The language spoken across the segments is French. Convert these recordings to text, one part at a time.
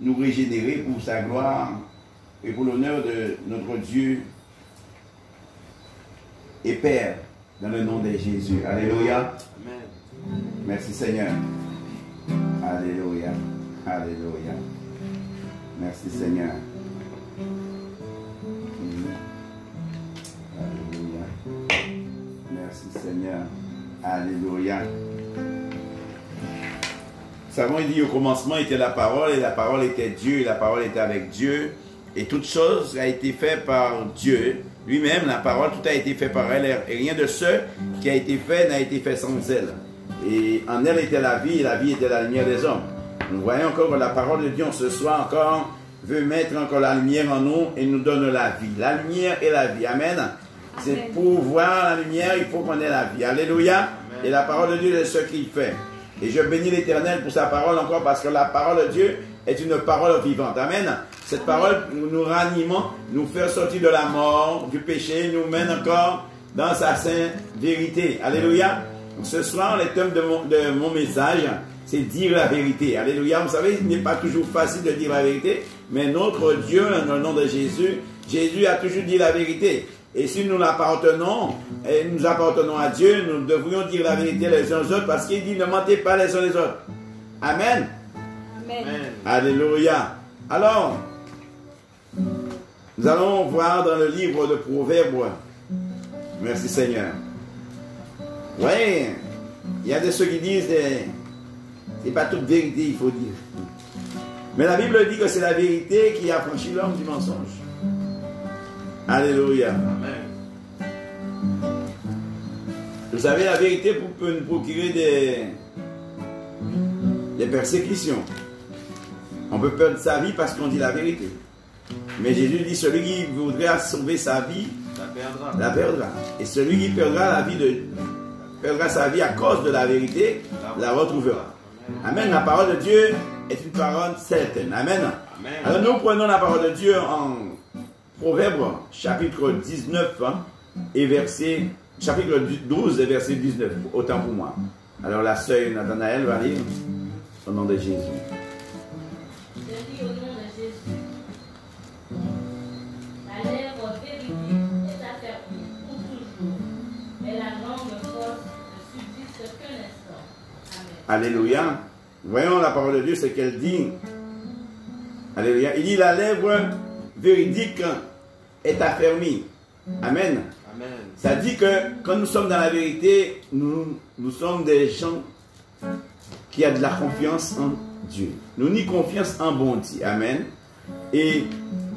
nous régénérer pour sa gloire et pour l'honneur de notre Dieu et Père, dans le nom de Jésus. Alléluia. Amen. Merci Seigneur. Alléluia. Alléluia. Merci Seigneur. Alléluia. Merci Seigneur. Alléluia. Nous savons, il dit au commencement était la parole, et la parole était Dieu, et la parole était avec Dieu, et toute chose a été faite par Dieu lui-même. La parole, tout a été fait par elle, et rien de ce qui a été fait n'a été fait sans elle. Et en elle était la vie, et la vie était la lumière des hommes. Nous voyons encore que la parole de Dieu ce soir encore veut mettre encore la lumière en nous et nous donne la vie. La lumière et la vie. Amen. C'est pour voir la lumière, il faut qu'on ait la vie. Alléluia. Amen. Et la parole de Dieu est ce qu'il fait. Et je bénis l'Éternel pour sa parole encore parce que la parole de Dieu est une parole vivante. Amen. Cette parole nous ranimons, nous fait sortir de la mort, du péché, nous mène encore dans sa sainte vérité. Alléluia. Donc ce soir, le thème de mon message, c'est dire la vérité. Alléluia. Vous savez, il n'est pas toujours facile de dire la vérité, mais notre Dieu, dans le nom de Jésus, Jésus a toujours dit la vérité. Et si nous l'appartenons, et nous appartenons à Dieu, nous devrions dire la vérité les uns aux autres, parce qu'il dit ne mentez pas les uns les autres. Amen. Amen. Alléluia. Alors, nous allons voir dans le livre de Proverbes. Merci Seigneur. Oui, il y a de ceux qui disent c'est pas toute vérité, il faut dire. Mais la Bible dit que c'est la vérité qui affranchit l'homme du mensonge. Alléluia. Amen. Vous savez, la vérité peut nous procurer des persécutions. On peut perdre sa vie parce qu'on dit la vérité. Mais Jésus dit, celui qui voudrait sauver sa vie, la perdra. Et celui qui perdra sa vie à cause de la vérité, la retrouvera. Amen. La parole de Dieu est une parole certaine. Amen. Amen. Alors nous prenons la parole de Dieu en Proverbes, chapitre 19 et chapitre 12 et verset 19. Autant pour moi. Alors la sœur Nathanaël va lire au nom de Jésus. Je lis au nom de Jésus. La lèvre véridique est affermie pour toujours, mais la langue fausse ne subsiste qu'un instant. Amen. Alléluia. Voyons la parole de Dieu, ce qu'elle dit. Alléluia. Il dit la lèvre véridique est affermie. Amen. Amen. Ça dit que quand nous sommes dans la vérité, nous sommes des gens qui ont de la confiance en Dieu. Nous n'y confiance en bon Dieu. Amen. Et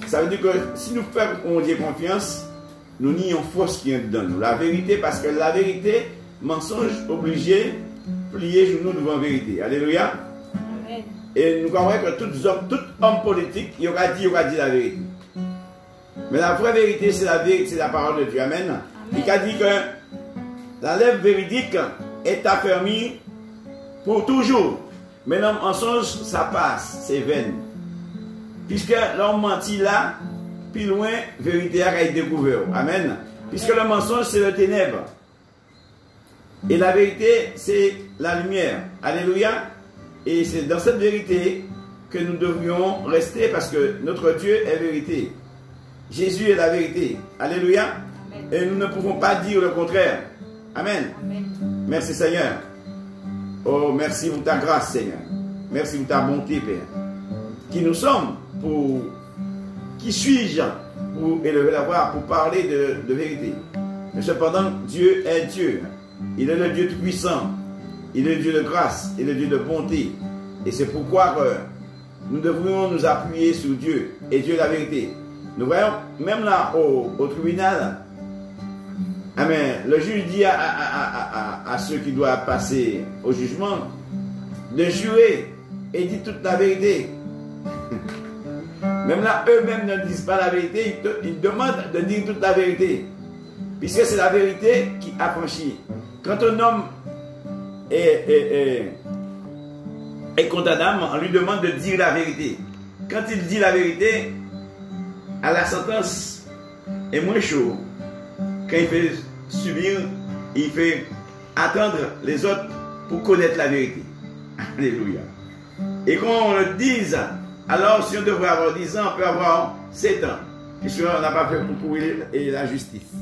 ça veut dire que si nous faisons Dieu confiance, nous nions force qui est dans nous. La vérité, parce que la vérité, mensonge obligé, plier genoux devant la vérité. Alléluia. Amen. Et nous comprenons que tout homme politique, il aura dit la vérité. Mais la vraie vérité, c'est la vérité, c'est la parole de Dieu. Amen. Amen. Il a dit que la lèvre véridique est affermie pour toujours. Mais l'homme mensonge, ça passe, c'est vain. Puisque l'homme mentit là, plus loin, vérité a été découverte. Amen. Puisque le mensonge, c'est le ténèbre. Et la vérité, c'est la lumière. Alléluia. Et c'est dans cette vérité que nous devrions rester parce que notre Dieu est vérité. Jésus est la vérité. Alléluia. Amen. Et nous ne pouvons pas dire le contraire. Amen. Amen. Merci Seigneur. Oh, merci pour ta grâce Seigneur. Merci pour ta bonté Père. Qui nous sommes pour... Qui suis-je pour élever la voix, pour parler de vérité. Mais cependant, Dieu est Dieu. Il est le Dieu tout-puissant. Il est le Dieu de grâce. Il est le Dieu de bonté. Et c'est pourquoi nous devrions nous appuyer sur Dieu. Et Dieu est la vérité. Nous voyons, même là, au tribunal, amen, le juge dit à ceux qui doivent passer au jugement de jurer et dire toute la vérité. Même là, eux-mêmes ne disent pas la vérité, ils demandent de dire toute la vérité. Puisque c'est la vérité qui affranchit. Quand un homme est condamnable, on lui demande de dire la vérité. Quand il dit la vérité, à la sentence est moins chaud. Quand il fait subir, il fait attendre les autres pour connaître la vérité. Alléluia. Et qu'on le dise Alors, si on devrait avoir 10 ans, on peut avoir 7 ans. Et si on n'a pas fait pour la justice.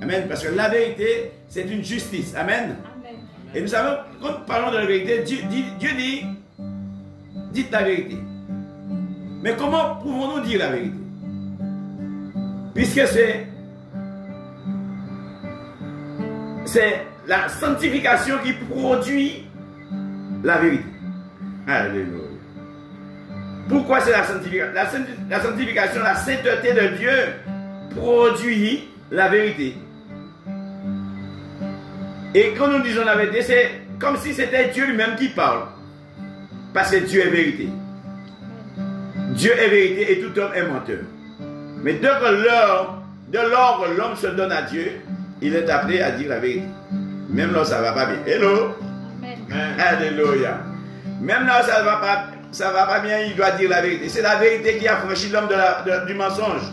Amen. Parce que la vérité, c'est une justice. Amen. Amen. Et nous savons, quand nous parlons de la vérité, Dieu dit, dites la vérité. Mais comment pouvons-nous dire la vérité? Puisque c'est la sanctification qui produit la vérité. Alléluia. Pourquoi c'est la sanctification? La sanctification, la sainteté de Dieu produit la vérité. Et quand nous disons la vérité, c'est comme si c'était Dieu lui-même qui parle. Parce que Dieu est vérité. Dieu est vérité et tout homme est menteur. Mais dès lors que l'homme se donne à Dieu, il est appelé à dire la vérité. Même là, ça ne va pas bien. Hello. Amen. Alléluia. Même là, ça ne va pas bien, il doit dire la vérité. C'est la vérité qui a franchi l'homme du mensonge.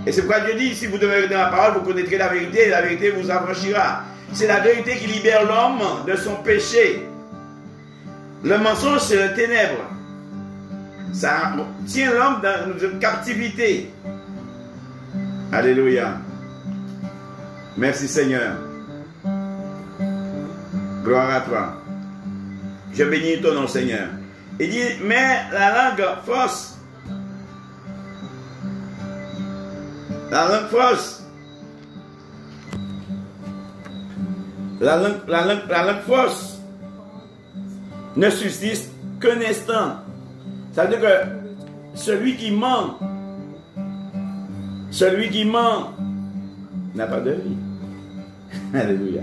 Et c'est pourquoi Dieu dit, si vous demeurez dans la parole, vous connaîtrez la vérité et la vérité vous affranchira. C'est la vérité qui libère l'homme de son péché. Le mensonge, c'est le ténèbre. Ça tient l'homme dans une captivité. Alléluia. Merci Seigneur. Gloire à toi. Je bénis ton nom Seigneur. Il dit, mais la langue fausse. La langue fausse. La langue fausse ne subsiste qu'un instant. Ça veut dire que celui qui ment n'a pas de vie. Alléluia.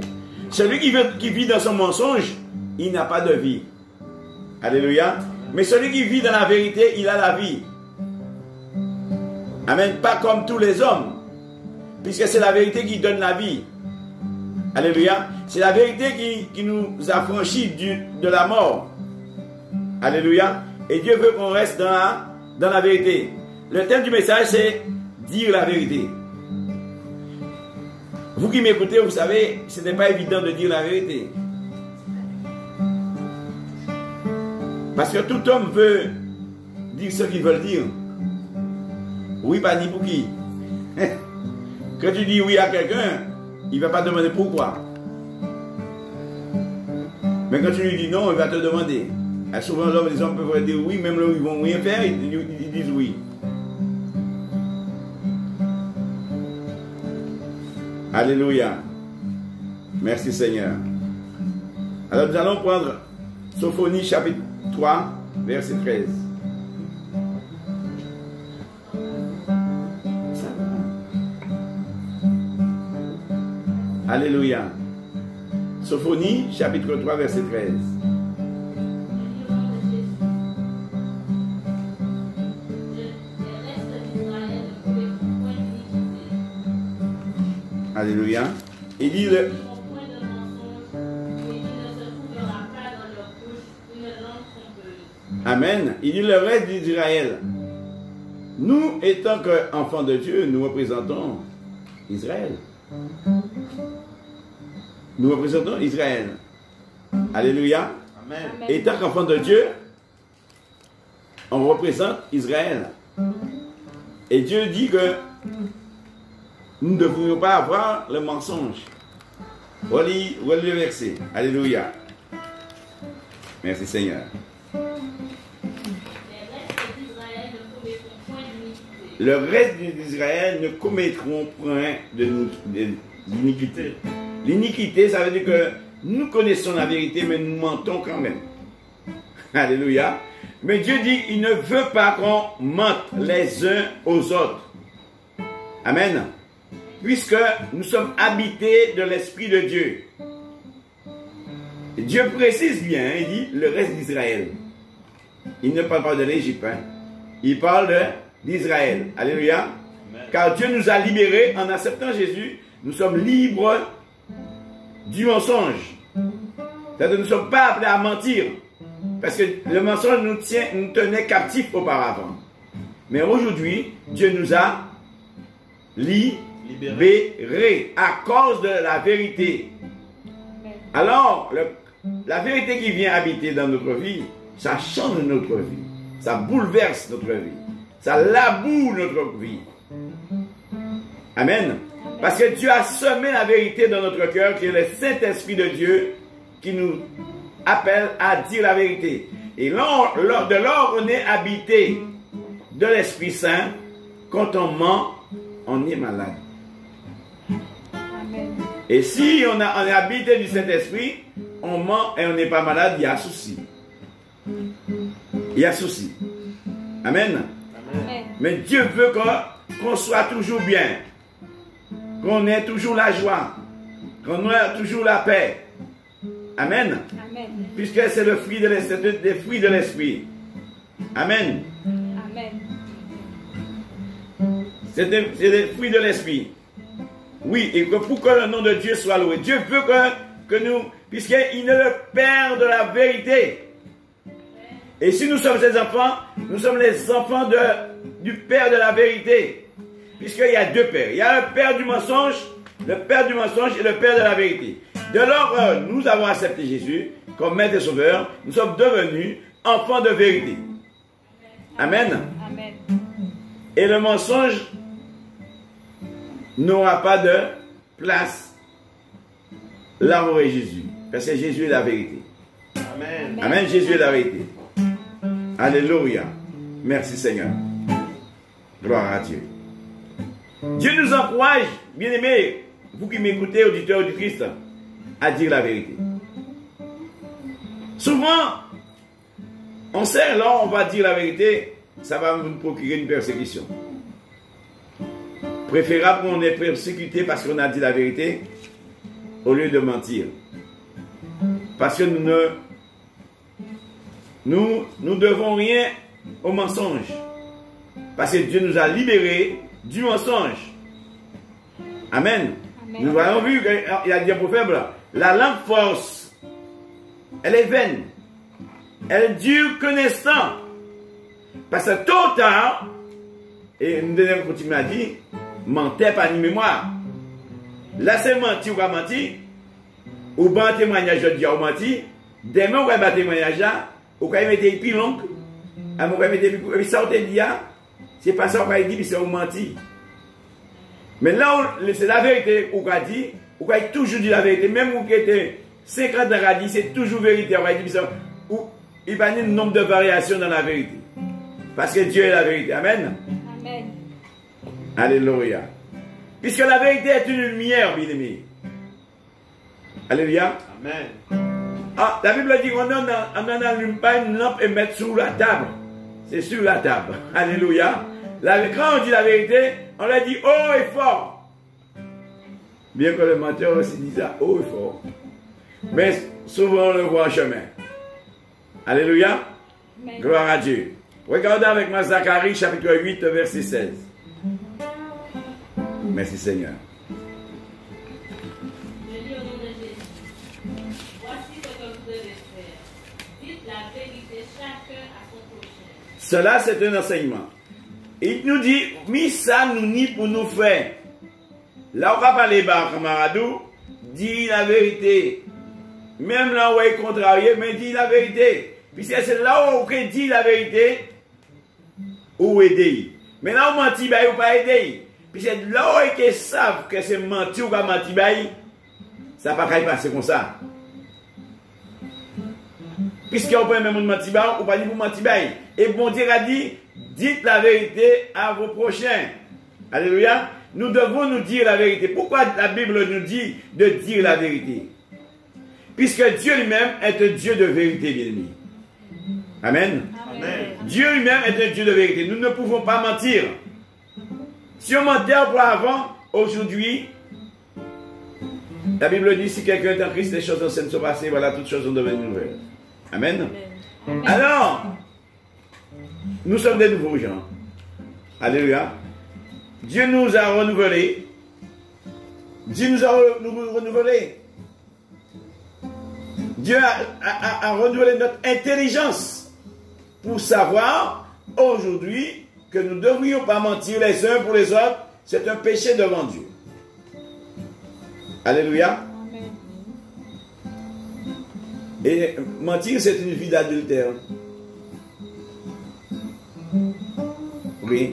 Celui qui vit dans son mensonge, il n'a pas de vie. Alléluia. Mais celui qui vit dans la vérité, il a la vie. Amen. Pas comme tous les hommes. Puisque c'est la vérité qui donne la vie. Alléluia. C'est la vérité qui nous affranchit de la mort. Alléluia. Et Dieu veut qu'on reste dans la vérité. Le thème du message, c'est dire la vérité. Vous qui m'écoutez, vous savez, ce n'est pas évident de dire la vérité. Parce que tout homme veut dire ce qu'il veut dire. Oui, pas ni pour qui. Quand tu dis oui à quelqu'un, il ne va pas te demander pourquoi. Mais quand tu lui dis non, il va te demander. Et souvent, les hommes peuvent dire oui, même là où ils ne vont rien faire, ils disent oui. Alléluia. Merci Seigneur. Alors nous allons prendre Sophonie chapitre 3, verset 13. Alléluia. Sophonie chapitre 3, verset 13. Alléluia. Il dit le... Amen. Il dit le reste d'Israël. Nous, étant qu'enfants de Dieu, nous représentons Israël. Nous représentons Israël. Alléluia. Amen. Étant qu'enfants de Dieu, on représente Israël. Et Dieu dit que nous ne devrions pas avoir le mensonge. Relis le verset. Alléluia. Merci Seigneur. Le reste d'Israël ne commettront point d'iniquité. L'iniquité, ça veut dire que nous connaissons la vérité, mais nous mentons quand même. Alléluia. Mais Dieu dit qu'il ne veut pas qu'on mente les uns aux autres. Amen. Puisque nous sommes habités de l'Esprit de Dieu. Dieu précise bien, il dit le reste d'Israël. Il ne parle pas de l'Égypte, hein. Il parle d'Israël. Alléluia. Amen. Car Dieu nous a libérés en acceptant Jésus. Nous sommes libres du mensonge. C'est-à-dire que nous ne sommes pas appelés à mentir. Parce que le mensonge nous tenait captifs auparavant. Mais aujourd'hui, Dieu nous a libérés à cause de la vérité. Alors, la vérité qui vient habiter dans notre vie, ça change notre vie. Ça bouleverse notre vie. Ça laboure notre vie. Amen. Parce que Dieu a semé la vérité dans notre cœur, qui est le Saint-Esprit de Dieu qui nous appelle à dire la vérité. Et de lors on est habité de l'Esprit Saint, quand on ment, on est malade. Amen. Et si on est habité du Saint-Esprit, on ment et on n'est pas malade, il y a souci. Il y a souci. Amen. Amen. Mais Dieu veut qu'on soit toujours bien, qu'on ait toujours la joie, qu'on ait toujours la paix. Amen. Amen. Puisque c'est le fruit de l'esprit, des fruits de l'esprit. Amen. Amen. C'est des fruits de l'esprit. Oui, et que pour que le nom de Dieu soit loué. Dieu veut que nous, puisqu'il est le Père de la vérité. Et si nous sommes ses enfants, nous sommes les enfants du Père de la vérité. Puisqu'il y a deux pères. Il y a le Père du mensonge, et le Père de la vérité. De lors que nous avons accepté Jésus comme Maître et Sauveur, nous sommes devenus enfants de vérité. Amen. Amen. Et le mensonge n'aura pas de place là où est Jésus. Parce que Jésus est la vérité. Amen. Amen. Jésus est la vérité. Alléluia. Merci Seigneur. Gloire à Dieu. Dieu nous encourage, bien-aimés, vous qui m'écoutez, auditeurs, auditrices, à dire la vérité. Souvent, on sait, là, on va dire la vérité, ça va nous procurer une persécution. Préférable qu'on est persécuté parce qu'on a dit la vérité, au lieu de mentir. Parce que nous ne devons rien au mensonge. Parce que Dieu nous a libérés du mensonge. Amen. Amen. Nous avons vu qu'il y a des diapos faibles. La langue force, elle est vaine. Elle dure qu'un instant. Parce que tôt ou tard, et nous dernière coutume a dit, mentez pas ni mémoire. Là c'est menti ou pas menti. Ou pas un témoignage de Dieu ou menti. Demain ou pas un témoignage là. Ou quand il mettait plus long. À mon quand il mettait plus ça on te dit c'est pas ça qu'on va dire, c'est on menti. Mais là, c'est la vérité qu'on a dit, on a toujours dit la vérité, même où qui était 50 ans à dire, c'est toujours vérité. On va dire ça, il n'y a pas de nombre de variations dans la vérité. Parce que Dieu est la vérité. Amen. Amen. Alléluia. Puisque la vérité est une lumière, bien-aimé. Alléluia. Amen. Ah, la Bible dit qu'on n'allume pas une lampe et mettre sur la table. C'est sur la table. Alléluia. Quand on dit la vérité, on la dit haut et fort. Bien que le menteur aussi dit ça haut et fort. Mais souvent on le voit en chemin. Alléluia. Amen. Gloire à Dieu. Regardez avec moi Zacharie chapitre 8 verset 16. Merci Seigneur. Je lis au nom de Jésus. Voici ce que vous devez faire. Dites la vérité chacun à son prochain. Cela c'est un enseignement. Il nous dit, mis ça nous ni pour nous faire. Là on va parler bas, camaradou, dis la vérité. Même là où il est contrarié, mais dis la vérité. Puis c'est là où on dit la vérité, ou aider. Mais là où menti, bah, ou pas aider. Puis c'est là où ils savent que c'est menti ou pas menti, bah, ça ne va pas passer comme ça. Puisqu'on peut même menti, bah, ou pas dire pour menti, bah. Et bon Dieu a dit, dites la vérité à vos prochains. Alléluia. Nous devons nous dire la vérité. Pourquoi la Bible nous dit de dire la vérité? Puisque Dieu lui-même est un Dieu de vérité, bien-aimé. Amen. Amen. Dieu lui-même est un Dieu de vérité. Nous ne pouvons pas mentir. Si on mentait auparavant, aujourd'hui, la Bible dit, si quelqu'un est en Christ, les choses anciennes sont passées, voilà, toutes choses sont devenues nouvelles. Amen. Amen. Alors, nous sommes des nouveaux gens. Alléluia. Dieu nous a renouvelés. Dieu nous a renouvelés. Dieu a renouvelé notre intelligence pour savoir aujourd'hui que nous ne devrions pas mentir les uns pour les autres. C'est un péché devant Dieu. Alléluia. Amen. Et mentir, c'est une vie d'adultère. Oui.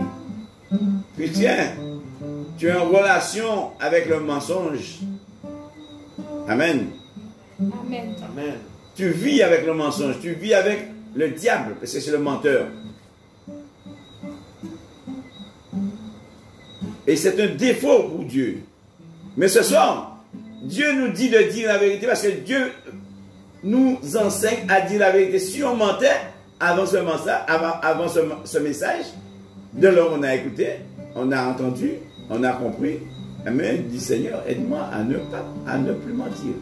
Chrétien, tu es en relation avec le mensonge. Amen. Amen. Amen. Tu vis avec le mensonge, tu vis avec le diable, parce que c'est le menteur. Et c'est un défaut pour Dieu. Mais ce soir, Dieu nous dit de dire la vérité parce que Dieu nous enseigne à dire la vérité. Si on mentait avant ce message, de lors on a écouté, on a entendu, on a compris. Amen. Dit Seigneur, aide-moi à ne plus mentir.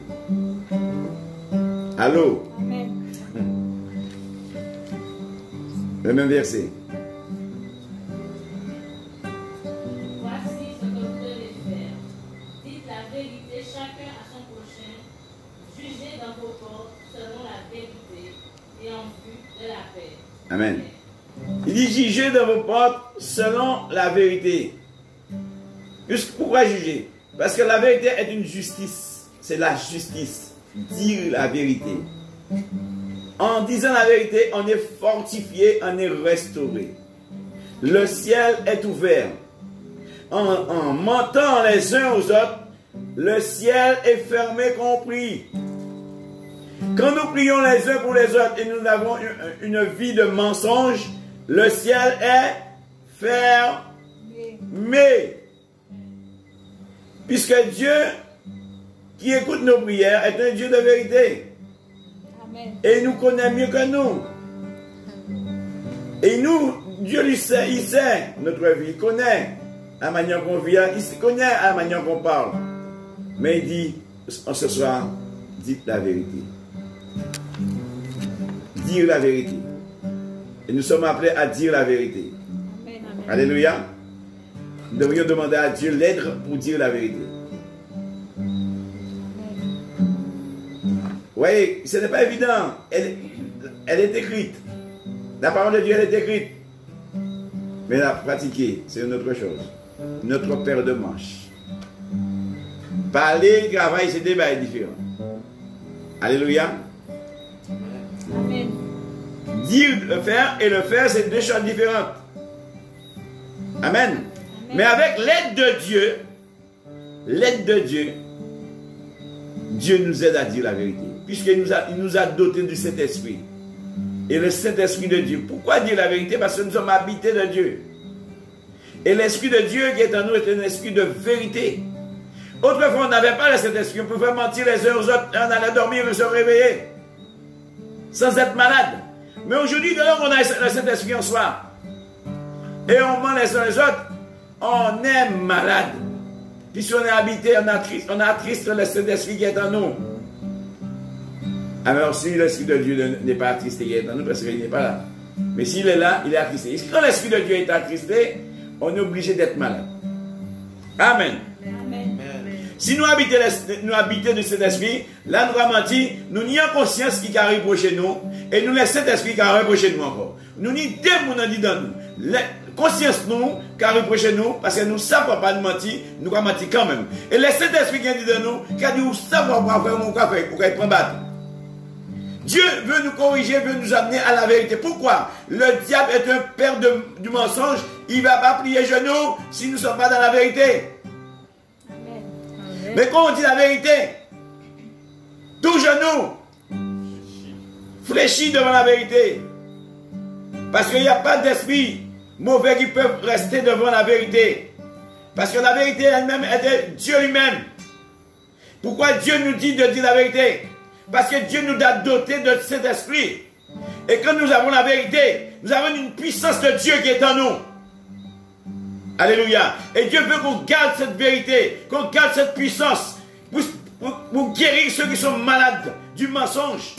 Allô? Amen. Le même verset. Voici ce que vous devez faire. Dites la vérité chacun à son prochain. Jugez dans vos portes selon la vérité et en vue de la paix. Amen. Il dit jugez dans vos portes selon la vérité. Pourquoi juger? Parce que la vérité est une justice. C'est la justice. Dire la vérité. En disant la vérité, on est fortifié, on est restauré. Le ciel est ouvert. En mentant les uns aux autres, le ciel est fermé compris. Quand nous prions les uns pour les autres et nous avons une vie de mensonge, le ciel est fermé. Puisque Dieu qui écoute nos prières est un Dieu de vérité. Amen. Et il nous connaît mieux que nous. Et nous, Dieu lui sait, il sait notre vie, il connaît la manière qu'on vit, il connaît la manière qu'on parle. Mais il dit, ce soir, dites la vérité. Dire la vérité. Et nous sommes appelés à dire la vérité. Amen. Alléluia. Nous devrions demander à Dieu l'aide pour dire la vérité. Vous voyez, ce n'est pas évident. Elle est écrite. La parole de Dieu, elle est écrite. Mais la pratiquer, c'est une autre chose. Notre paire de manches. Parler, travail, c'est des bails différents. Alléluia. Amen. Dire, le faire, c'est deux choses différentes. Amen. Mais avec l'aide de Dieu, Dieu nous aide à dire la vérité. Puisqu'il nous a dotés du Saint-Esprit. Et le Saint-Esprit de Dieu. Pourquoi dire la vérité? Parce que nous sommes habités de Dieu. Et l'Esprit de Dieu qui est en nous est un esprit de vérité. Autrefois, on n'avait pas le Saint-Esprit. On pouvait mentir les uns aux autres. On allait dormir et se réveiller. Sans être malade. Mais aujourd'hui, dès lors qu'on a le Saint-Esprit en soi, et on ment les uns les autres, on est malade. Puisqu'on est habité, on attriste le Saint-Esprit qui est en nous. Alors si l'Esprit de Dieu n'est pas attristé, il est en nous parce qu'il n'est pas là. Mais s'il est là, il est attristé. Et quand l'Esprit de Dieu est attristé, on est obligé d'être malade. Amen. Amen. Si nous habitons de cet esprit, là nous avons menti, nous n'y avons conscience qui a reproché nous, et nous laissons cet esprit qui a reproché nous encore. Nous n'y avons dit dans nous. Conscience nous, qui a reproché nous, parce que nous ne savons pas de mentir, nous avons menti quand même. Et le Saint-Esprit qui a dit dans nous, qui a dit, vous savez pas faire mon café, pour qu'il prenne battre. Dieu veut nous corriger, veut nous amener à la vérité. Pourquoi? Le diable est un père du mensonge, il ne va pas plier genoux si nous ne sommes pas dans la vérité. Mais quand on dit la vérité, tout genou fléchit devant la vérité. Parce qu'il n'y a pas d'esprit mauvais qui peut rester devant la vérité. Parce que la vérité elle-même est de Dieu lui-même. Pourquoi Dieu nous dit de dire la vérité? Parce que Dieu nous a dotés de cet esprit. Et quand nous avons la vérité, nous avons une puissance de Dieu qui est en nous. Alléluia. Et Dieu veut qu'on garde cette vérité, qu'on garde cette puissance pour guérir ceux qui sont malades du mensonge.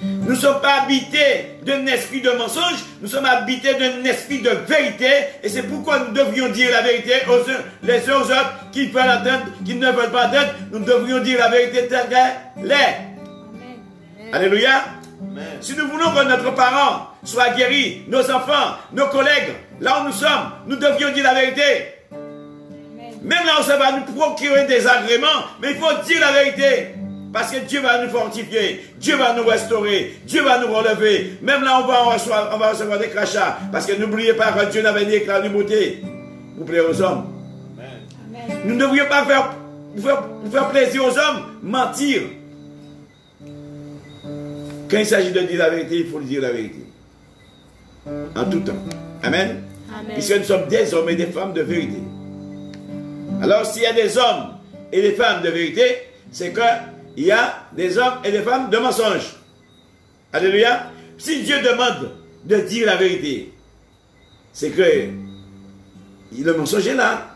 Nous ne sommes pas habités d'un esprit de mensonge, nous sommes habités d'un esprit de vérité. Et c'est pourquoi nous devrions dire la vérité les uns aux autres qui veulent entendre, qui ne veulent pas entendre. Nous devrions dire la vérité telle qu'elle est. Alléluia. Amen. Si nous voulons que notre parent soit guéri, nos enfants, nos collègues, là où nous sommes, nous devrions dire la vérité. Amen. Même là où ça va nous procurer des agréments, mais il faut dire la vérité. Parce que Dieu va nous fortifier, Dieu va nous restaurer, Dieu va nous relever. Même là, on va recevoir des crachats. Parce que n'oubliez pas que Dieu n'avait ni éclat ni beauté pour plaire aux hommes. Amen. Nous ne devrions pas faire plaisir aux hommes, mentir. Quand il s'agit de dire la vérité, il faut dire la vérité. En tout temps. Amen. Amen. Puisque nous sommes des hommes et des femmes de vérité. Alors, s'il y a des hommes et des femmes de vérité, c'est qu'il y a des hommes et des femmes de mensonge. Alléluia. Si Dieu demande de dire la vérité, c'est que le mensonge est là.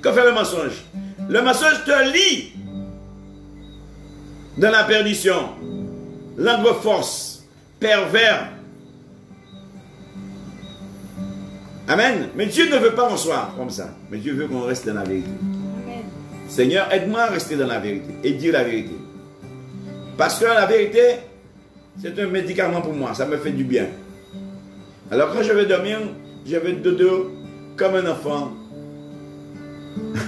Que fait le mensonge? Le mensonge te lie dans la perdition, langue force, pervers. Amen. Mais Dieu ne veut pas qu'on soit comme ça. Mais Dieu veut qu'on reste dans la vérité. Amen. Seigneur, aide-moi à rester dans la vérité et dire la vérité. Parce que la vérité, c'est un médicament pour moi. Ça me fait du bien. Alors quand je vais dormir, je vais dodo comme un enfant.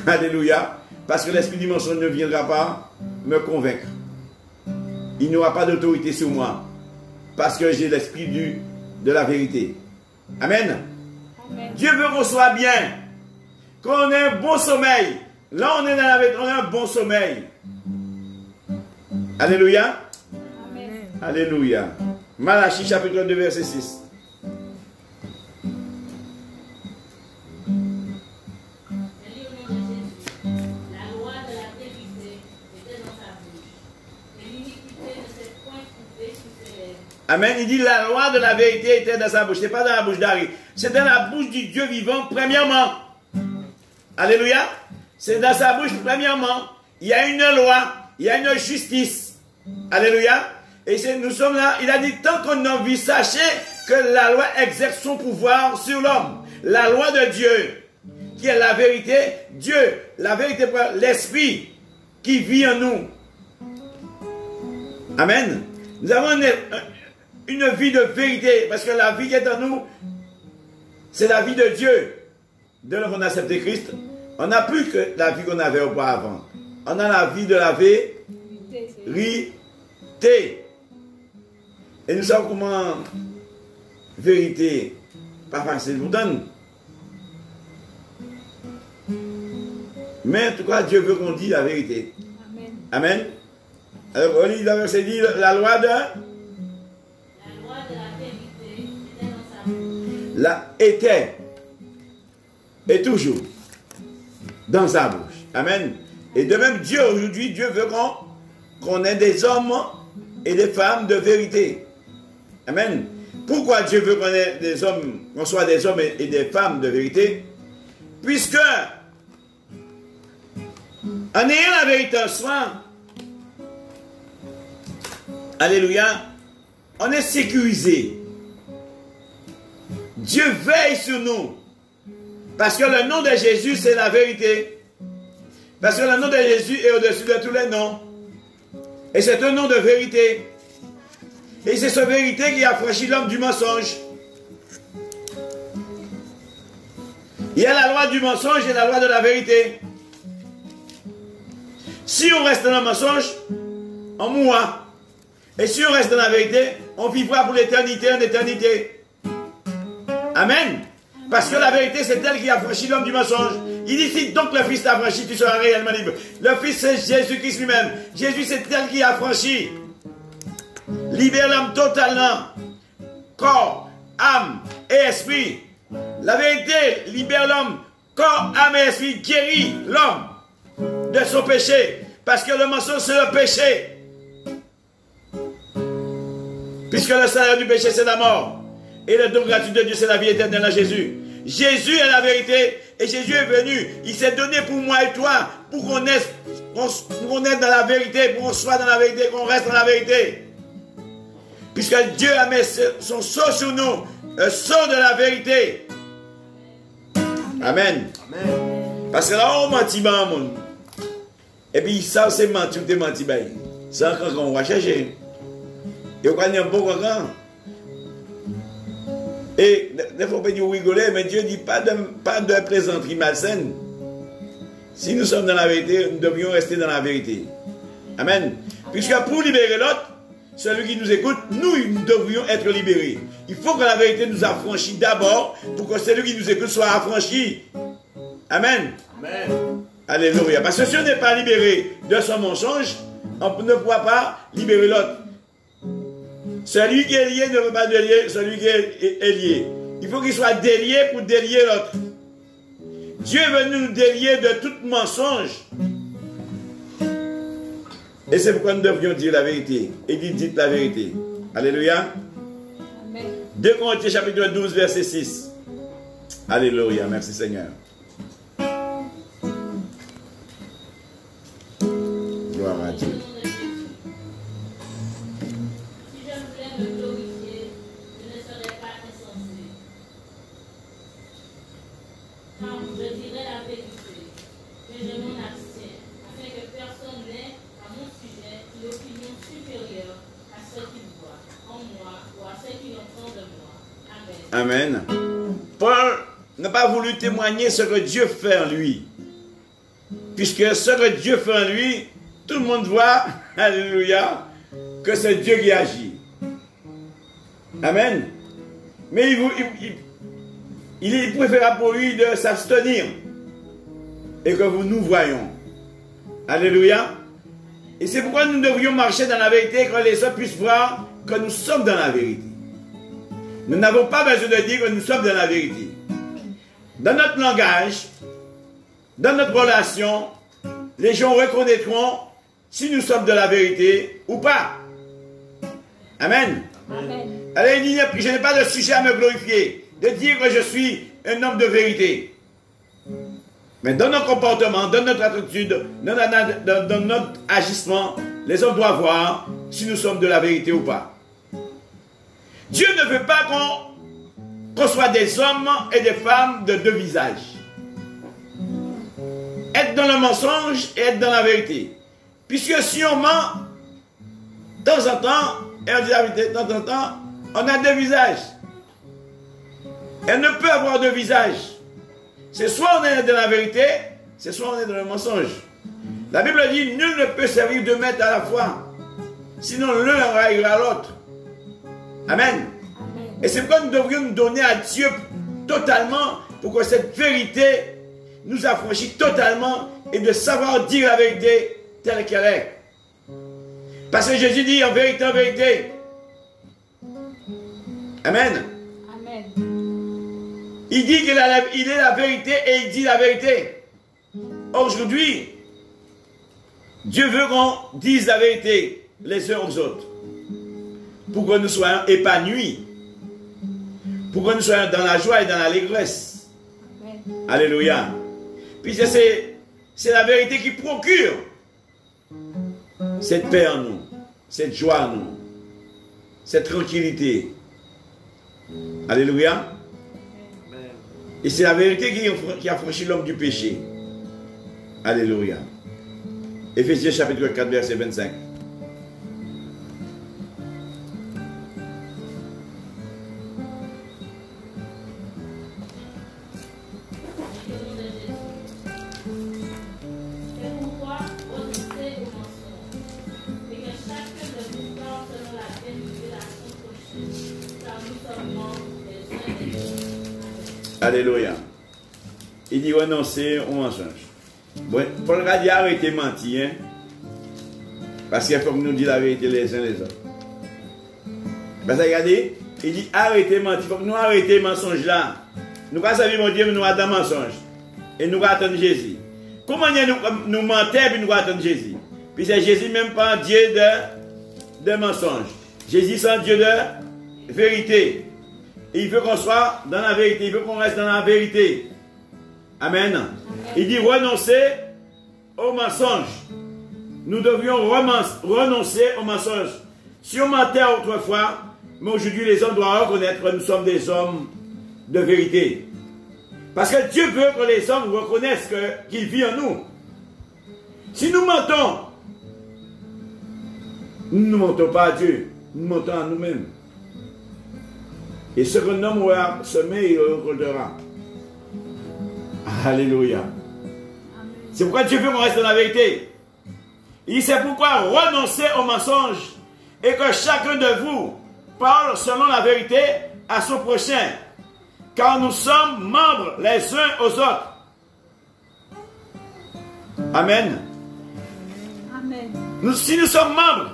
Alléluia. Parce que l'esprit du mensonge ne viendra pas me convaincre. Il n'y aura pas d'autorité sur moi. Parce que j'ai l'esprit de la vérité. Amen. Amen. Dieu veut qu'on soit bien. Qu'on ait un bon sommeil. Là, on est dans la vérité, on a un bon sommeil. Alléluia. Amen. Alléluia. Malachie chapitre 2 verset 6. La loi de la vérité était dans sa bouche, et l'iniquité ne s'est point trouvée sous ses lèvres. Amen. Il dit la loi de la vérité était dans sa bouche. Ce n'est pas dans la bouche d'Harry. C'est dans la bouche du Dieu vivant, premièrement. Alléluia. C'est dans sa bouche, premièrement. Il y a une loi. Il y a une justice. Alléluia. Et nous sommes là. Il a dit, tant qu'on en vit, sachez que la loi exerce son pouvoir sur l'homme. La loi de Dieu, qui est la vérité. Dieu, la vérité, l'esprit qui vit en nous. Amen. Nous avons une vie de vérité, parce que la vie qui est en nous, c'est la vie de Dieu. Dès lors qu'on a accepté Christ, on n'a plus que la vie qu'on avait auparavant. On a la vie de la vérité. Et nous savons comment vérité, pas facile vous donne. Mais en tout cas, Dieu veut qu'on dise la vérité. Amen. Amen. Alors, on lit le verset dit, la loi de... La loi de la vérité était dans sa bouche. La était et toujours dans sa bouche. Amen. Et de même, Dieu, aujourd'hui, Dieu veut qu'on ait des hommes et des femmes de vérité. Amen. Pourquoi Dieu veut qu'on ait des hommes, qu'on soit des hommes et des femmes de vérité? Puisque, en ayant la vérité en soi, alléluia, on est sécurisé. Dieu veille sur nous. Parce que le nom de Jésus, c'est la vérité. Parce que le nom de Jésus est au-dessus de tous les noms. Et c'est un nom de vérité. Et c'est cette vérité qui a franchi l'homme du mensonge. Il y a la loi du mensonge et la loi de la vérité. Si on reste dans le mensonge, on mourra. Et si on reste dans la vérité, on vivra pour l'éternité en éternité. Amen. Parce que la vérité, c'est elle qui a franchi l'homme du mensonge. Il dit, si donc le Fils t'a franchi, tu seras réellement libre. Le Fils, c'est Jésus-Christ lui-même. Jésus, c'est elle qui a franchi. Libère l'homme totalement. Corps, âme et esprit. La vérité libère l'homme. Corps, âme et esprit guérit l'homme de son péché. Parce que le mensonge, c'est le péché. Puisque le salaire du péché, c'est la mort. Et le don gratuit de Dieu, c'est la vie éternelle à Jésus. Jésus est la vérité. Et Jésus est venu. Il s'est donné pour moi et toi. Pour qu'on est dans la vérité. Pour qu'on soit dans la vérité. Qu'on reste dans la vérité. Puisque Dieu a mis son sceau sur nous. Le sceau de la vérité. Amen. Amen. Parce que là, on mentit, mon. Et puis, ça, c'est mentir. Tu menti, c'est encore qu'on va chercher. Et on connaît un bon grand. Et ne faut pas dire rigoler, mais Dieu dit pas de plaisanterie malsaine. Si nous sommes dans la vérité, nous devrions rester dans la vérité. Amen. Puisque pour libérer l'autre, celui qui nous écoute, nous devrions être libérés. Il faut que la vérité nous affranchisse d'abord pour que celui qui nous écoute soit affranchi. Amen. Amen. Alléluia. Parce que si on n'est pas libéré de son mensonge, on ne pourra pas libérer l'autre. Celui qui est lié ne veut pas délier celui qui est lié. Il faut qu'il soit délié pour délier l'autre. Dieu veut nous délier de tout mensonge. Et c'est pourquoi nous devrions dire la vérité. Et dites la vérité. Alléluia. Amen. 2 Corinthiens chapitre 12, verset 6. Alléluia. Merci Seigneur. Gloire à Dieu. Si je voulais me glorifier, je ne serais pas insensé. Car je dirais la vérité, mais je m'en abstiens, afin que personne n'ait à mon sujet une opinion supérieure à ce qu'il voit en moi ou à ce qu'il entend de moi. Amen. Amen. Paul n'a pas voulu témoigner ce que Dieu fait en lui. Puisque ce que Dieu fait en lui, tout le monde voit, alléluia, que c'est Dieu qui agit. Amen. Mais il est préférable pour lui de s'abstenir et que nous voyons. Alléluia. Et c'est pourquoi nous devrions marcher dans la vérité, que les autres puissent voir que nous sommes dans la vérité. Nous n'avons pas besoin de dire que nous sommes dans la vérité. Dans notre langage, dans notre relation, les gens reconnaîtront si nous sommes de la vérité ou pas. Amen. Amen. Alors il dit, je n'ai pas de sujet à me glorifier, de dire que je suis un homme de vérité. Mais dans nos comportements, dans notre attitude, dans notre agissement, les hommes doivent voir si nous sommes de la vérité ou pas. Dieu ne veut pas qu'on soit des hommes et des femmes de deux visages. Être dans le mensonge et être dans la vérité. Puisque si on ment, de temps en temps, et on dit la vérité, de temps en temps, on a deux visages. Elle ne peut avoir deux visages. C'est soit on est dans la vérité, c'est soit on est dans le mensonge. La Bible dit, nul ne peut servir deux maîtres à la fois. Sinon l'un raillera l'autre. Amen. Et c'est pourquoi nous devrions nous donner à Dieu totalement pour que cette vérité nous affranchisse totalement et de savoir dire la vérité telle qu'elle est. Parce que Jésus dit en vérité, Amen. Amen. Il dit qu'il est la vérité et il dit la vérité. Aujourd'hui, Dieu veut qu'on dise la vérité les uns aux autres. Pour que nous soyons épanouis. Pour que nous soyons dans la joie et dans l'allégresse. Alléluia. Puisque c'est la vérité qui procure cette paix en nous, cette joie en nous, cette tranquillité. Alléluia. Et c'est la vérité qui affranchit l'homme du péché. Alléluia. Éphésiens chapitre 4, verset 25. Alléluia. Il dit renoncer au mensonge. Bon, Paul a dit arrêtez de mentir. Hein? Parce qu'il faut que nous disions la vérité les uns les autres. Parce que regardez, il dit arrêtez de mentir. Il faut que nous arrêtions le mensonge là. Nous allons servir mon Dieu, mais nous allons dans le mensonge. Et nous allons attendre Jésus. Comment nous mentons et nous allons attendre Jésus? Puis c'est Jésus même pas un Dieu de mensonge. Jésus c'est un Dieu de vérité. Et il veut qu'on soit dans la vérité. Il veut qu'on reste dans la vérité. Amen. Amen. Il dit renoncer au mensonge. Nous devions renoncer au mensonge. Si on mentait autrefois, mais aujourd'hui les hommes doivent reconnaître que nous sommes des hommes de vérité. Parce que Dieu veut que les hommes reconnaissent qu'il vit en nous. Si nous mentons, nous ne mentons pas à Dieu. Nous mentons à nous-mêmes. Et ce que l'homme aura semé, il le récoltera. Alléluia. C'est pourquoi Dieu veut qu'on reste dans la vérité. Il dit, c'est pourquoi renoncez au mensonge et que chacun de vous parle selon la vérité à son prochain, car nous sommes membres les uns aux autres. Amen. Amen. Si nous sommes membres,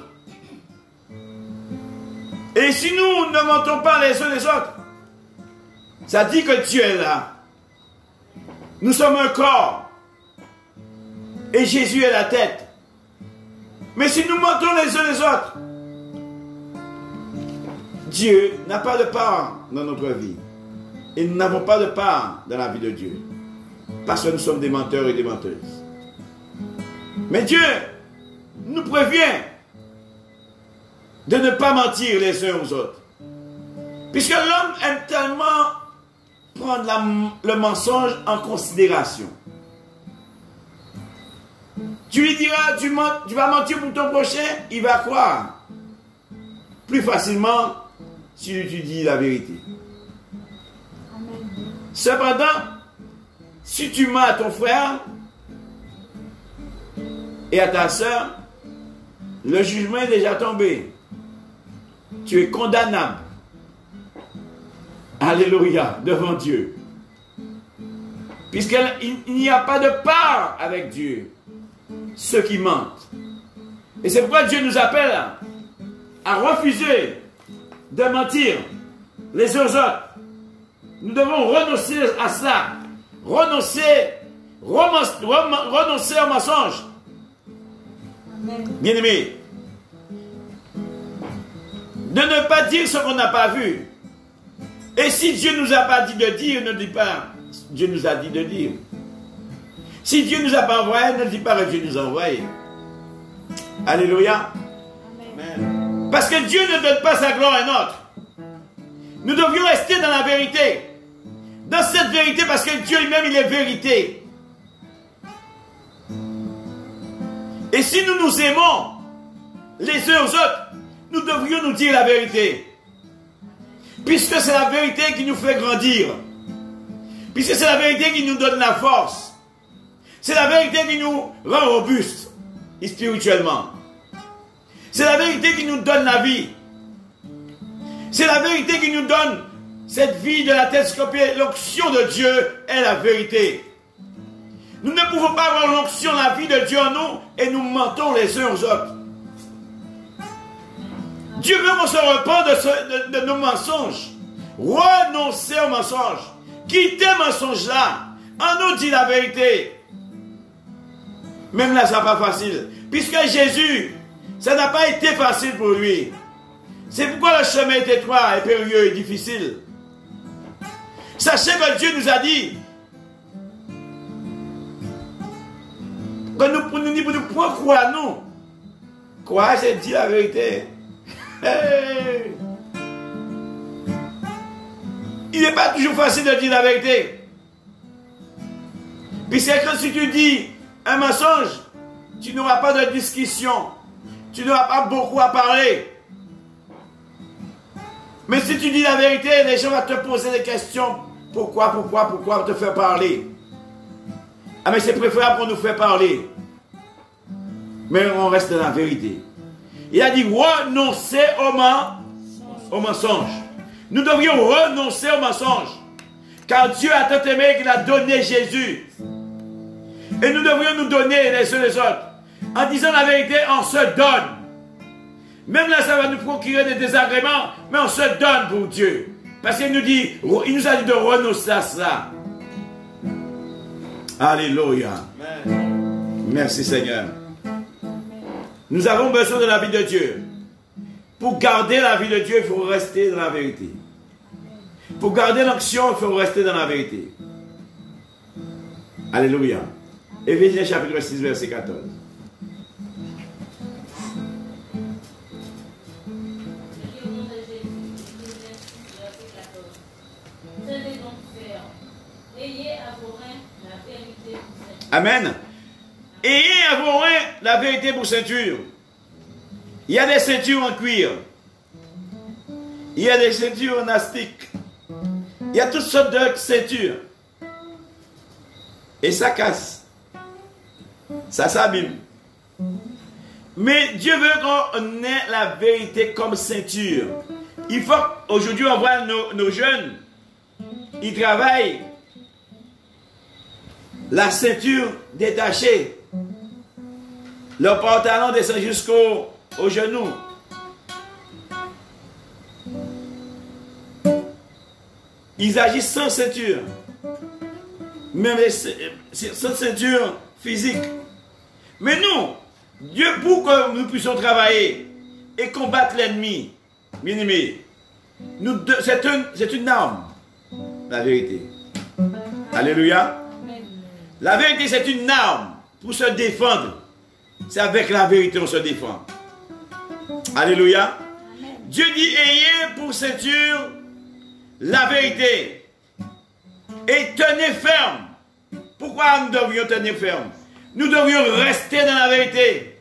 et si nous ne mentons pas les uns les autres, ça dit que Dieu est là. Nous sommes un corps. Et Jésus est la tête. Mais si nous mentons les uns les autres, Dieu n'a pas de part dans notre vie. Et nous n'avons pas de part dans la vie de Dieu. Parce que nous sommes des menteurs et des menteuses. Mais Dieu nous prévient de ne pas mentir les uns aux autres. Puisque l'homme aime tellement prendre le mensonge en considération. Tu lui diras, tu vas mentir pour ton prochain, il va croire. Plus facilement si tu dis la vérité. Amen. Cependant, si tu mens à ton frère et à ta soeur, le jugement est déjà tombé. Tu es condamnable. Alléluia, devant Dieu. Puisqu'il n'y a pas de part avec Dieu, ceux qui mentent. Et c'est pourquoi Dieu nous appelle à refuser de mentir les uns aux autres. Nous devons renoncer à cela. Renoncer au mensonge. Bien-aimés, de ne pas dire ce qu'on n'a pas vu. Et si Dieu ne nous a pas dit de dire, ne dis pas Dieu nous a dit de dire. Si Dieu ne nous a pas envoyé, ne dis pas que Dieu nous a envoyé. Alléluia. Amen. Parce que Dieu ne donne pas sa gloire à un autre. Nous devions rester dans la vérité. Dans cette vérité, parce que Dieu lui-même, il est vérité. Et si nous nous aimons les uns aux autres, nous devrions nous dire la vérité. Puisque c'est la vérité qui nous fait grandir. Puisque c'est la vérité qui nous donne la force. C'est la vérité qui nous rend robustes spirituellement. C'est la vérité qui nous donne la vie. C'est la vérité qui nous donne cette vie de la tête scopée. L'onction de Dieu est la vérité. Nous ne pouvons pas avoir l'onction, la vie de Dieu en nous et nous mentons les uns aux autres. Dieu veut qu'on se repente de nos mensonges. Renoncer aux mensonges. Quitter le mensonge-là. En nous dit la vérité. Même là, ça n'est pas facile. Puisque Jésus, ça n'a pas été facile pour lui. C'est pourquoi le chemin est étroit et périlleux et difficile. Sachez que Dieu nous a dit que nous ne pouvons pas croire nous. Croire, c'est dire la vérité. Hey. Il n'est pas toujours facile de dire la vérité. Puisque si tu dis un mensonge, tu n'auras pas de discussion. Tu n'auras pas beaucoup à parler. Mais si tu dis la vérité, les gens vont te poser des questions. Pourquoi te faire parler? Ah mais c'est préférable qu'on nous fait parler. Mais on reste dans la vérité. Il a dit renoncer au mensonge. Nous devrions renoncer au mensonge. Car Dieu a tant aimé qu'il a donné Jésus. Et nous devrions nous donner les uns les autres. En disant la vérité, on se donne. Même là, ça va nous procurer des désagréments, mais on se donne pour Dieu. Parce qu'il nous a dit de renoncer à cela. Alléluia. Amen. Merci Seigneur. Nous avons besoin de la vie de Dieu. Pour garder la vie de Dieu, il faut rester dans la vérité. Pour garder l'action, il faut rester dans la vérité. Alléluia. Éphésiens chapitre 6, verset 14. Amen. Ayez à vos reins la vérité pour ceinture. Il y a des ceintures en cuir. Il y a des ceintures en astique. Il y a toutes sortes de ceintures. Et ça casse. Ça s'abîme. Mais Dieu veut qu'on ait la vérité comme ceinture. Il faut qu'aujourd'hui on voit nos jeunes, ils travaillent la ceinture détachée. Leur pantalon descend jusqu'au genou. Ils agissent sans ceinture. Même sans ceinture physique. Mais nous, Dieu, pour que nous puissions travailler et combattre l'ennemi, bien aimé, c'est une arme, la vérité. Alléluia. La vérité, c'est une arme pour se défendre. C'est avec la vérité qu'on se défend. Alléluia. Dieu dit, ayez pour ceinture la vérité et tenez ferme. Pourquoi nous devrions tenir ferme? Nous devrions rester dans la vérité.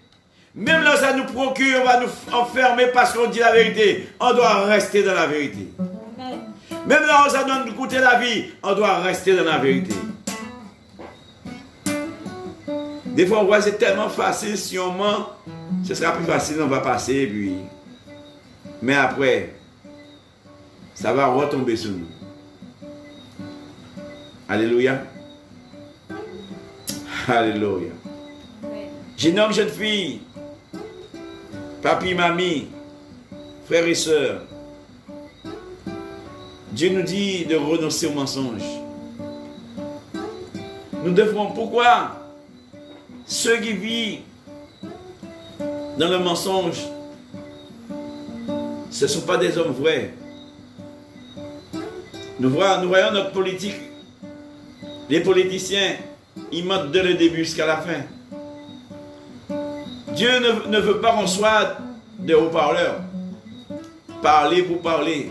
Même là, ça nous procure, on va nous enfermer parce qu'on dit la vérité. On doit rester dans la vérité. Même là, ça doit nous coûter la vie, on doit rester dans la vérité. Des fois, on voit c'est tellement facile, si on ment, ce sera plus facile, on va passer, puis... Mais après, ça va retomber sur nous. Alléluia. Alléluia. Jeune homme, jeune fille, papi, mamie, frères et sœurs, Dieu nous dit de renoncer au mensonge. Nous devrons, pourquoi ceux qui vivent dans le mensonge, ce ne sont pas des hommes vrais. Nous voyons notre politique. Les politiciens, ils mentent dès le début jusqu'à la fin. Dieu ne veut pas qu'on soit des haut-parleurs. Parler pour parler.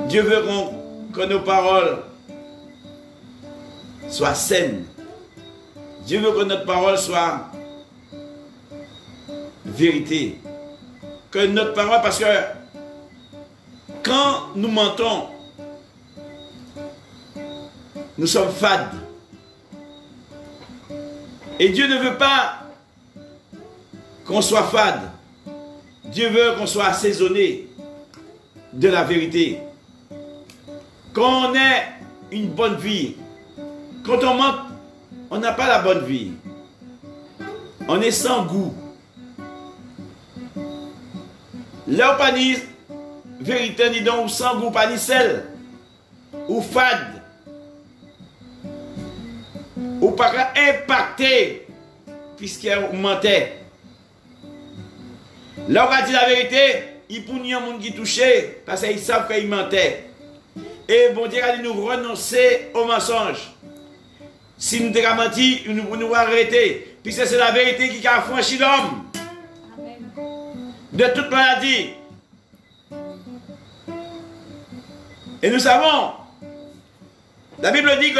Dieu veut que nos paroles soient saines. Dieu veut que notre parole soit vérité. Que notre parole, parce que quand nous mentons, nous sommes fades. Et Dieu ne veut pas qu'on soit fade. Dieu veut qu'on soit assaisonné de la vérité. Qu'on ait une bonne vie. Quand on ment, on n'a pas la bonne vie. On est sans goût. Là, on pas ni vérité, ni donc sans goût, pas ni sel. Ou fade. Ou pas impacté, puisqu'on mentait. Là, on a dit la vérité, il punit un monde qui touchait, parce qu'ils savent qu'il mentait. Et bon Dieu a dit nous renoncer au mensonge. Si nous avons menti, nous arrêter. Puisque c'est la vérité qui a franchi l'homme de toute maladie. Et nous savons, la Bible dit que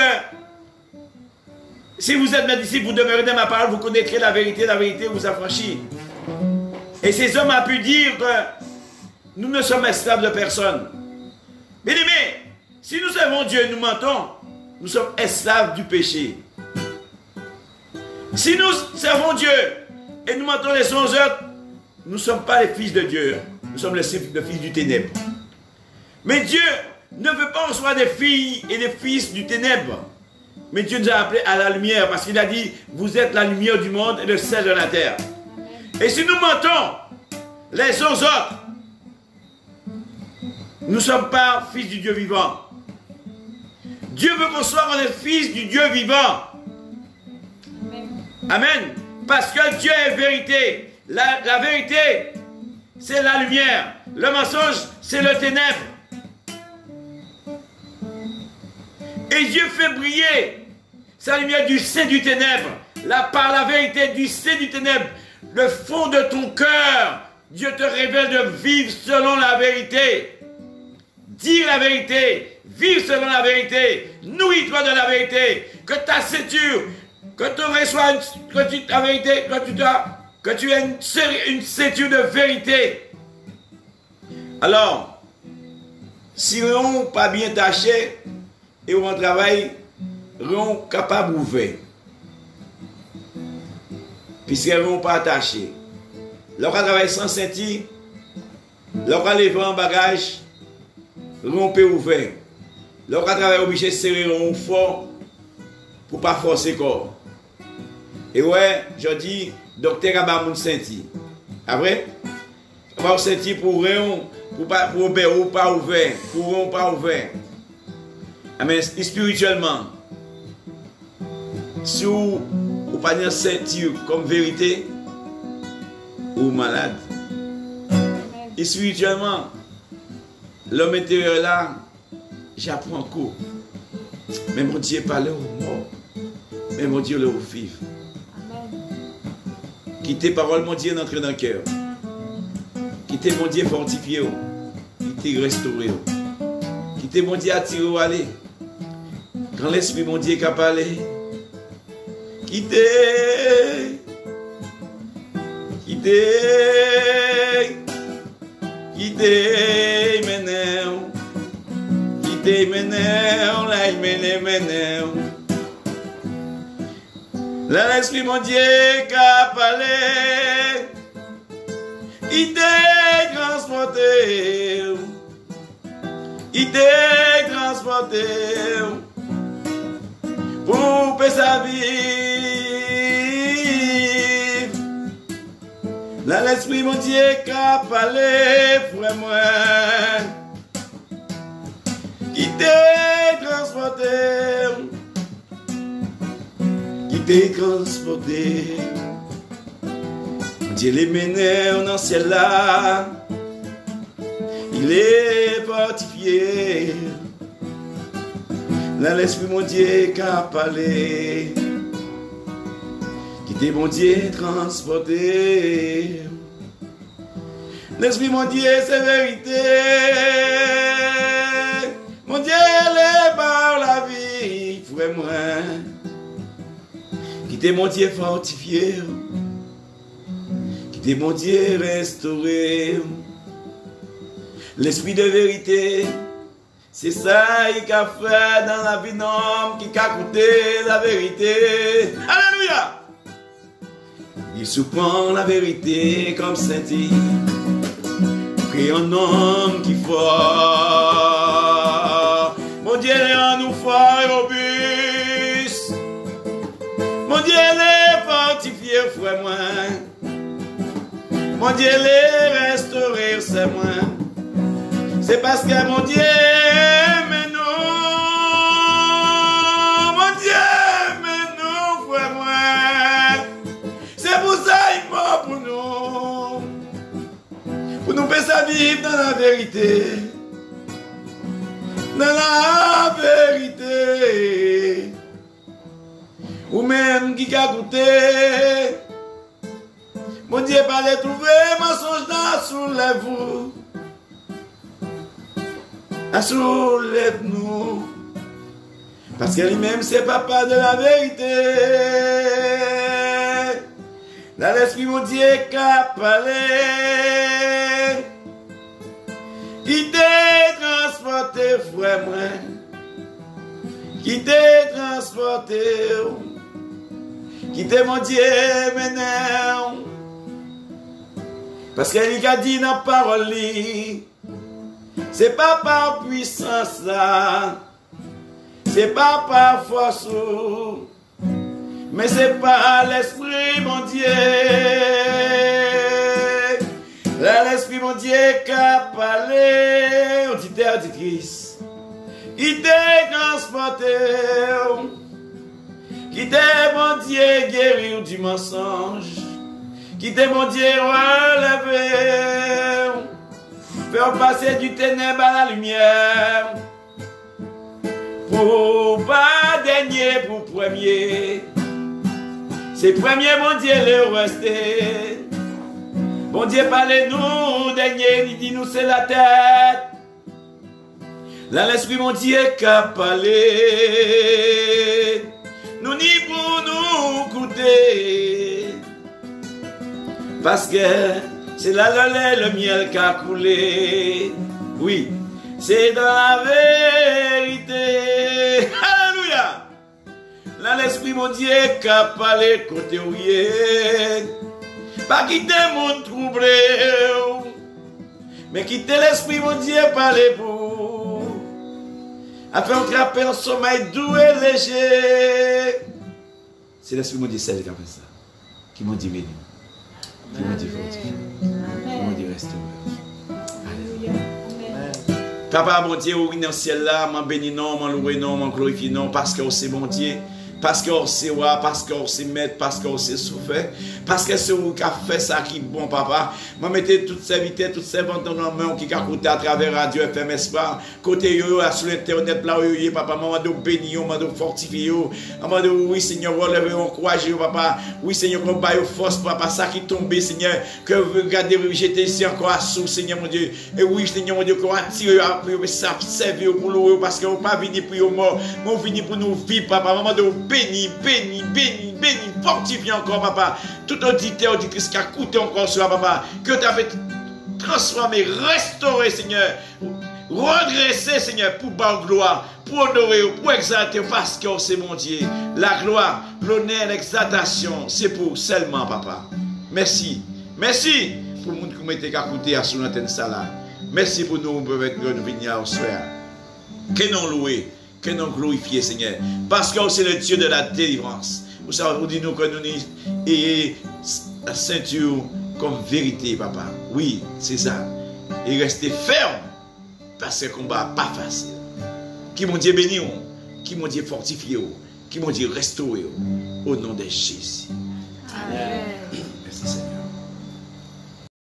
si vous êtes mes disciples, vous demeurez dans ma parole, vous connaîtrez la vérité vous affranchit. Et ces hommes ont pu dire que nous ne sommes esclaves de personne. Bien aimé, si nous servons Dieu et nous mentons, nous sommes esclaves du péché. Si nous servons Dieu et nous mentons les uns aux autres, nous ne sommes pas les fils de Dieu. Nous sommes les fils du ténèbre. Mais Dieu ne veut pas qu'on soit des filles et des fils du ténèbre. Mais Dieu nous a appelés à la lumière parce qu'il a dit, vous êtes la lumière du monde et le sel de la terre. Et si nous mentons les uns aux autres, nous ne sommes pas fils du Dieu vivant. Dieu veut qu'on soit des fils du Dieu vivant. Amen. Parce que Dieu est vérité. La vérité, c'est la lumière. Le mensonge, c'est le ténèbre. Et Dieu fait briller sa lumière du sein du ténèbre. Par la vérité du sein du ténèbre. Le fond de ton cœur, Dieu te révèle de vivre selon la vérité. Dire la vérité, vivre selon la vérité, nourris-toi de la vérité, que ta ceinture, que tu reçois la vérité, que tu aies une ceinture de vérité. Alors, si on n'est pas bien taché et on travaille, on est capable d'ouvrir. puisqu'ils ne vont pas attacher. Lorsqu'on travaille sans ceinture, lorsqu'on lever en bagage, romper ouvert. Lorsqu'on travaille obligé de serrer un fort pour ne pas forcer le corps. Et ouais, je dis, docteur a pas mon ceinture. Après, pas ceinture pour rien, pour pas ouvert, pour pas ouvert. Mais spirituellement, si vous n'avez pas de ceinture comme vérité, ou malade. Et spirituellement, l'homme intérieur là, j'apprends court. Mais mon Dieu pas là au mort. Mais mon Dieu là au vivre. Quittez parole mon Dieu d'entrer dans le cœur. Quittez mon Dieu fortifié. Quittez restauré. Quittez mon Dieu attiré au aller. Quand l'esprit mon Dieu est capable. Quittez. Quittez maintenant. Quittez maintenant. Là il maintenant. Là l'esprit mon Dieu capable. Quittez transporté. Quittez transporté. Pour paix sa vie. Là l'esprit mon Dieu capable, frère moi. Quittez transporté. Quittez transporté. Dieu les mène dans ciel là. Il est fortifié. Là l'esprit mon Dieu capable. Quittez mon Dieu transporté. L'esprit mon Dieu c'est vérité. Mon Dieu est par la vie, frère moi. Quittez mon Dieu fortifié. Quittez mon Dieu restauré. L'esprit de vérité, c'est ça qu'il a fait dans la vie d'un homme qui a goûté la vérité. Alléluia! Il surprend la vérité comme Saint-Yves. Crée un homme qui fort. Mon Dieu est en nous fort et robuste. Mon Dieu est fortifié, frère moi. Mon Dieu est restauré, c'est moi. C'est parce que mon Dieu mais nous. Mon Dieu mais nous, frère moi. C'est pour ça il est mort pour nous. Pour nous faire vivre dans la vérité. Dans la vérité. Ou même qui a goûté. Mon Dieu pas les trouver, mensonge dans soulève-vous. Soulève-nous. Parce que lui-même c'est papa de la vérité. Dans l'esprit mon Dieu capable. Qui t'est transporté, frère moi. Qui t'est transporté. Qui t'est mon Dieu maintenant. Parce qu'il a dit dans la parole, c'est pas par puissance là, c'est pas par force, mais c'est par l'esprit mon Dieu. Là l'esprit mon Dieu qui a parlé, auditeur, auditrice, qui t'est transporté, qui t'est mon Dieu guéri du mensonge. Qui t'est mon Dieu relevé, faire passer du ténèbre à la lumière, pour pas daigner pour premier. C'est premier mon Dieu le resté. Mon Dieu parlez-nous, daigner, il dit nous c'est la tête. Là l'esprit mon Dieu qu'a parlé, nous ni pour nous goûter. Parce que c'est là le lait, le miel qui a coulé. Oui, c'est dans la vérité. Alléluia. Là, l'esprit, mon Dieu, qu'a parlé côté où il est. Pas quitter mon troublé, mais quitter l'esprit, mon Dieu, parler pour. Afin d'attraper un sommeil doux et léger. C'est l'esprit, mon Dieu, celle qui a fait ça. Qui m'a dit béni. Qui m'a dit fortifié. Qui m'a dit restauré. Alléluia. Papa, mon Dieu, oui, dans le ciel là, m'en bénis non, m'en loué non, m'en glorifie non, parce que c'est mon Dieu. Parce qu'on sait roi, parce qu'on sait maître, parce qu'on sait souffrir, parce que c'est vous qui a fait ça qui est bon, papa. Moi, mettez toutes ces vités, toutes ces ventes dans la main qui a coûté à travers Radio FM Espoir. Côté yo, sur l'internet, là où yo, papa, maman de béni, maman de fortifier, maman de oui, Seigneur, relevez, encouragez, papa. Oui, Seigneur, qu'on baille force, papa, ça qui tombe, Seigneur, que vous regardez, j'étais ici encore à sous, Seigneur, mon Dieu. Et oui, Seigneur, mon Dieu, qu'on attire, ça servir pour nous, parce qu'on pas venu pour nous mort, mais on venu pour nous vivre, papa, maman de béni, béni, béni, béni, fortifie encore, papa. Tout auditeur du Christ qui a coûté encore cela, papa. Que tu avais transformé, restauré, Seigneur. Redressé, Seigneur, pour bas gloire, pour honorer, pour exalter, parce que c'est mon Dieu. La gloire, l'honneur, l'exaltation, c'est pour seulement, papa. Merci. Merci pour le monde qui m'a été écouté à son antenne salade. Merci pour nous, pour venir au soir. Que nous louer. Que nous glorifions, Seigneur. Parce que c'est le Dieu de la délivrance. Vous savez, vous dites-nous que nous ayons la ceinture comme vérité, papa. Oui, c'est ça. Et restez ferme. Parce que le combat n'est pas facile. Qui m'ont dit béni, qui m'ont dit fortifié, qui m'ont dit restauré. Au nom de Jésus. Amen.